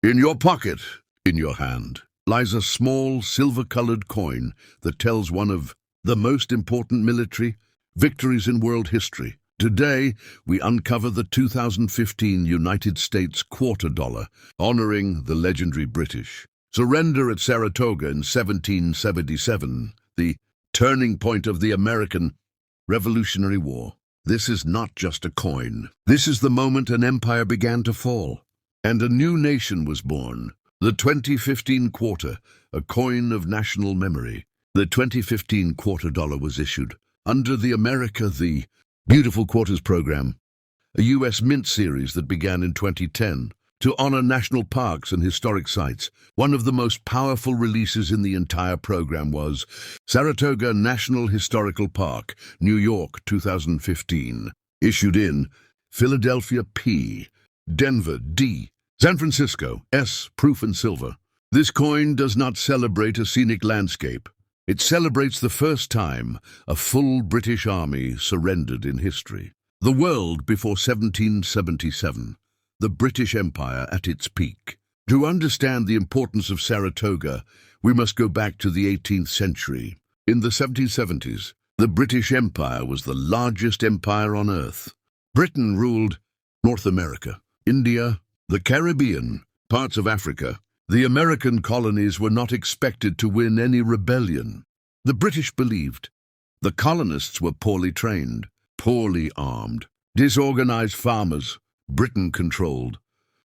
In your pocket, in your hand, lies a small silver-colored coin that tells one of the most important military victories in world history. Today, we uncover the 2015 United States quarter dollar, honoring the legendary British surrender at Saratoga in 1777, the turning point of the American Revolutionary War. This is not just a coin. This is the moment an empire began to fall, and a new nation was born. The 2015 quarter, a coin of national memory. The 2015 quarter dollar was issued under the America the Beautiful Quarters program, a U.S. mint series that began in 2010 to honor national parks and historic sites. One of the most powerful releases in the entire program was Saratoga National Historical Park, New York, 2015. Issued in Philadelphia P, Denver D, San Francisco S, proof in silver. This coin does not celebrate a scenic landscape. It celebrates the first time a full British army surrendered in history. The world before 1777, the British Empire at its peak. To understand the importance of Saratoga, we must go back to the 18th century. In the 1770s, the British Empire was the largest empire on earth. Britain ruled North America, India, the Caribbean, parts of Africa. The American colonies were not expected to win any rebellion. The British believed the colonists were poorly trained, poorly armed, disorganized farmers. Britain controlled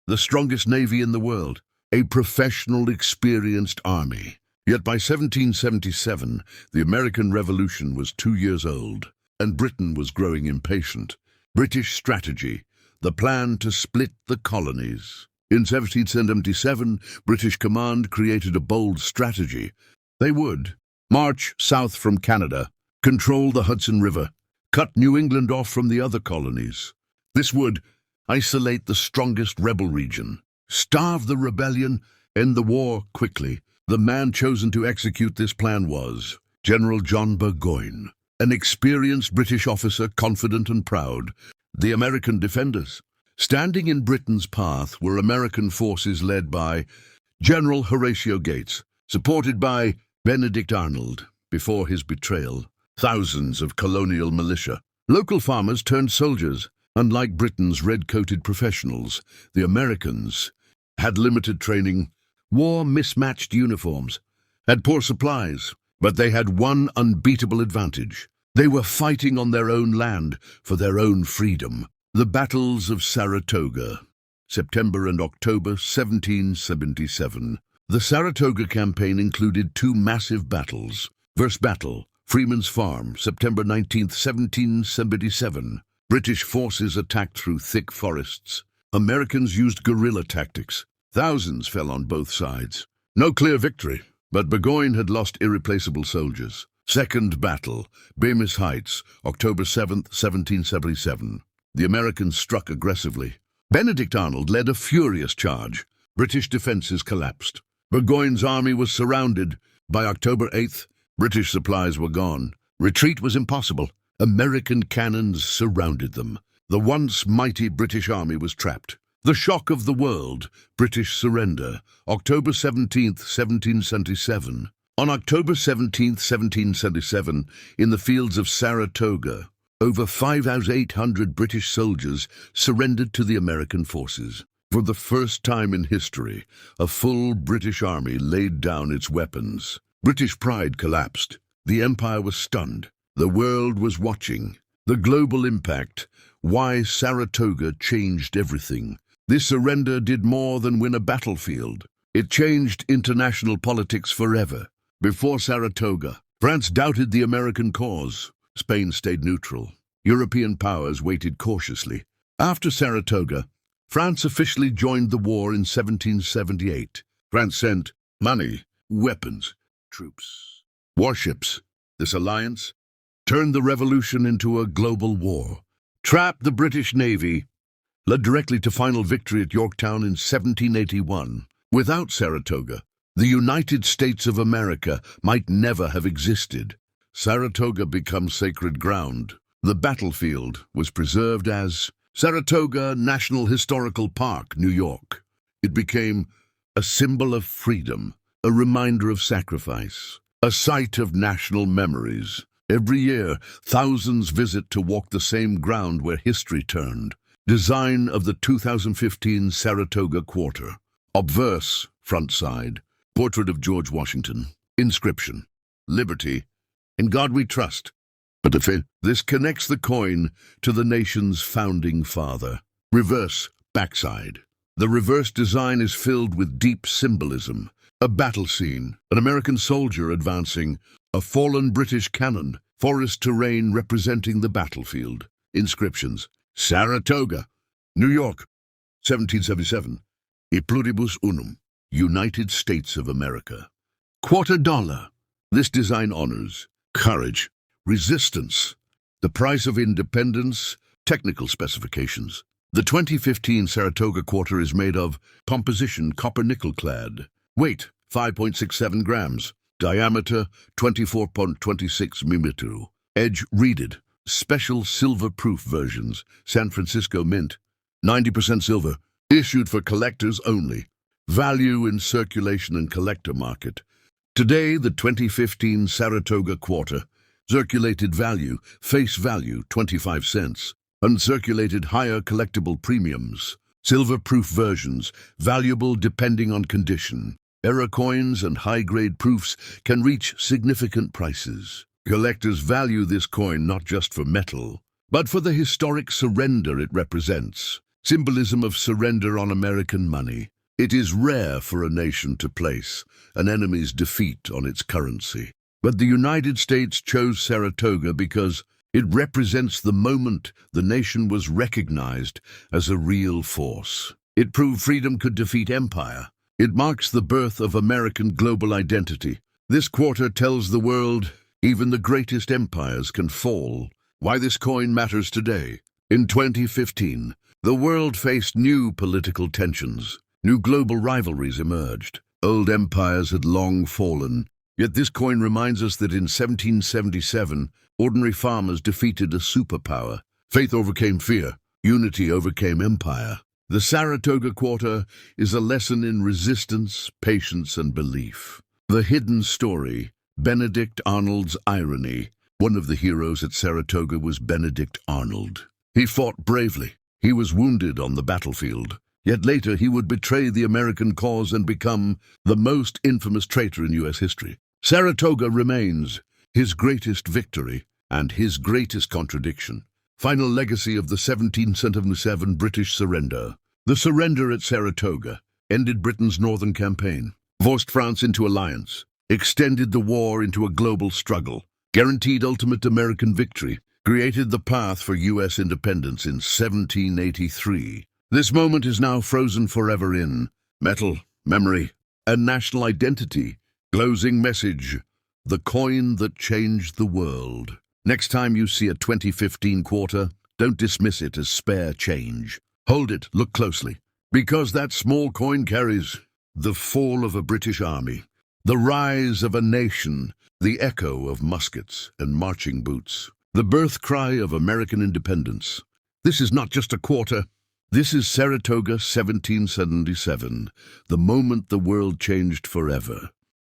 the strongest navy in the world, a professional, experienced army. Yet by 1777, the American Revolution was 2 years old, and Britain was growing impatient. British strategy, the plan to split the colonies. In 1777, British command created a bold strategy. They would march south from Canada, control the Hudson River, cut New England off from the other colonies. This would isolate the strongest rebel region, starve the rebellion, end the war quickly. The man chosen to execute this plan was General John Burgoyne, an experienced British officer, confident and proud. The American defenders. Standing in Britain's path were American forces led by General Horatio Gates, supported by Benedict Arnold. Before his betrayal, thousands of colonial militia, local farmers turned soldiers. Unlike Britain's red-coated professionals, the Americans had limited training, wore mismatched uniforms, had poor supplies, but they had one unbeatable advantage. They were fighting on their own land for their own freedom. The battles of Saratoga, September and October 1777. The Saratoga campaign included two massive battles. First battle, Freeman's Farm, September 19, 1777. British forces attacked through thick forests. Americans used guerrilla tactics. Thousands fell on both sides. No clear victory, but Burgoyne had lost irreplaceable soldiers. Second battle, Bemis Heights, October 7, 1777. The Americans struck aggressively. Benedict Arnold led a furious charge. British defenses collapsed. Burgoyne's army was surrounded. By October 8th, British supplies were gone. Retreat was impossible. American cannons surrounded them. The once mighty British army was trapped. The shock of the world, British surrender, October 17, 1777. On October 17, 1777, in the fields of Saratoga, over 5,800 British soldiers surrendered to the American forces. For the first time in history, a full British army laid down its weapons. British pride collapsed. The empire was stunned. The world was watching. The global impact, why Saratoga changed everything. This surrender did more than win a battlefield. It changed international politics forever. Before Saratoga, France doubted the American cause. Spain stayed neutral. European powers waited cautiously. After Saratoga, France officially joined the war in 1778. France sent money, weapons, troops, warships. This alliance turned the revolution into a global war. Trapped the British Navy, led directly to final victory at Yorktown in 1781. Without Saratoga, the United States of America might never have existed. Saratoga becomes sacred ground. The battlefield was preserved as Saratoga National Historical Park, New York. It became a symbol of freedom, a reminder of sacrifice, a site of national memories. Every year, thousands visit to walk the same ground where history turned. Design of the 2015 Saratoga Quarter. Obverse, front side, portrait of George Washington. Inscription, Liberty, in God we trust. But this connects the coin to the nation's founding father. Reverse, backside. The reverse design is filled with deep symbolism. A battle scene, an American soldier advancing, a fallen British cannon, forest terrain representing the battlefield. Inscriptions, Saratoga, New York, 1777. E pluribus unum, United States of America. $2. This design honors courage, resistance, the price of independence. Technical specifications. The 2015 Saratoga Quarter is made of composition copper-nickel clad. Weight, 5.67 grams. Diameter, 24.26 mm. Edge reeded. Special silver-proof versions. San Francisco Mint. 90% silver. Issued for collectors only. Value in circulation and collector market. Today, the 2015 Saratoga Quarter. Circulated value, face value, 25 cents. Uncirculated higher collectible premiums. Silver-proof versions, valuable depending on condition. Error coins and high-grade proofs can reach significant prices. Collectors value this coin not just for metal, but for the historic surrender it represents. Symbolism of surrender on American money. It is rare for a nation to place an enemy's defeat on its currency. But the United States chose Saratoga because it represents the moment the nation was recognized as a real force. It proved freedom could defeat empire. It marks the birth of American global identity. This quarter tells the world even the greatest empires can fall. Why this coin matters today. In 2015, the world faced new political tensions. New global rivalries emerged. Old empires had long fallen. Yet this coin reminds us that in 1777, ordinary farmers defeated a superpower. Faith overcame fear. Unity overcame empire. The Saratoga Quarter is a lesson in resistance, patience, and belief. The hidden story, Benedict Arnold's irony. One of the heroes at Saratoga was Benedict Arnold. He fought bravely. He was wounded on the battlefield. Yet later he would betray the American cause and become the most infamous traitor in U.S. history. Saratoga remains his greatest victory and his greatest contradiction. Final legacy of the 1777 British surrender. The surrender at Saratoga ended Britain's northern campaign, forced France into alliance, extended the war into a global struggle, guaranteed ultimate American victory, created the path for U.S. independence in 1783. This moment is now frozen forever in metal, memory, and national identity. Closing message, the coin that changed the world. Next time you see a 2015 quarter, don't dismiss it as spare change. Hold it, look closely, because that small coin carries the fall of a British army, the rise of a nation, the echo of muskets and marching boots, the birth cry of American independence. This is not just a quarter. This is Saratoga 1777, the moment the world changed forever.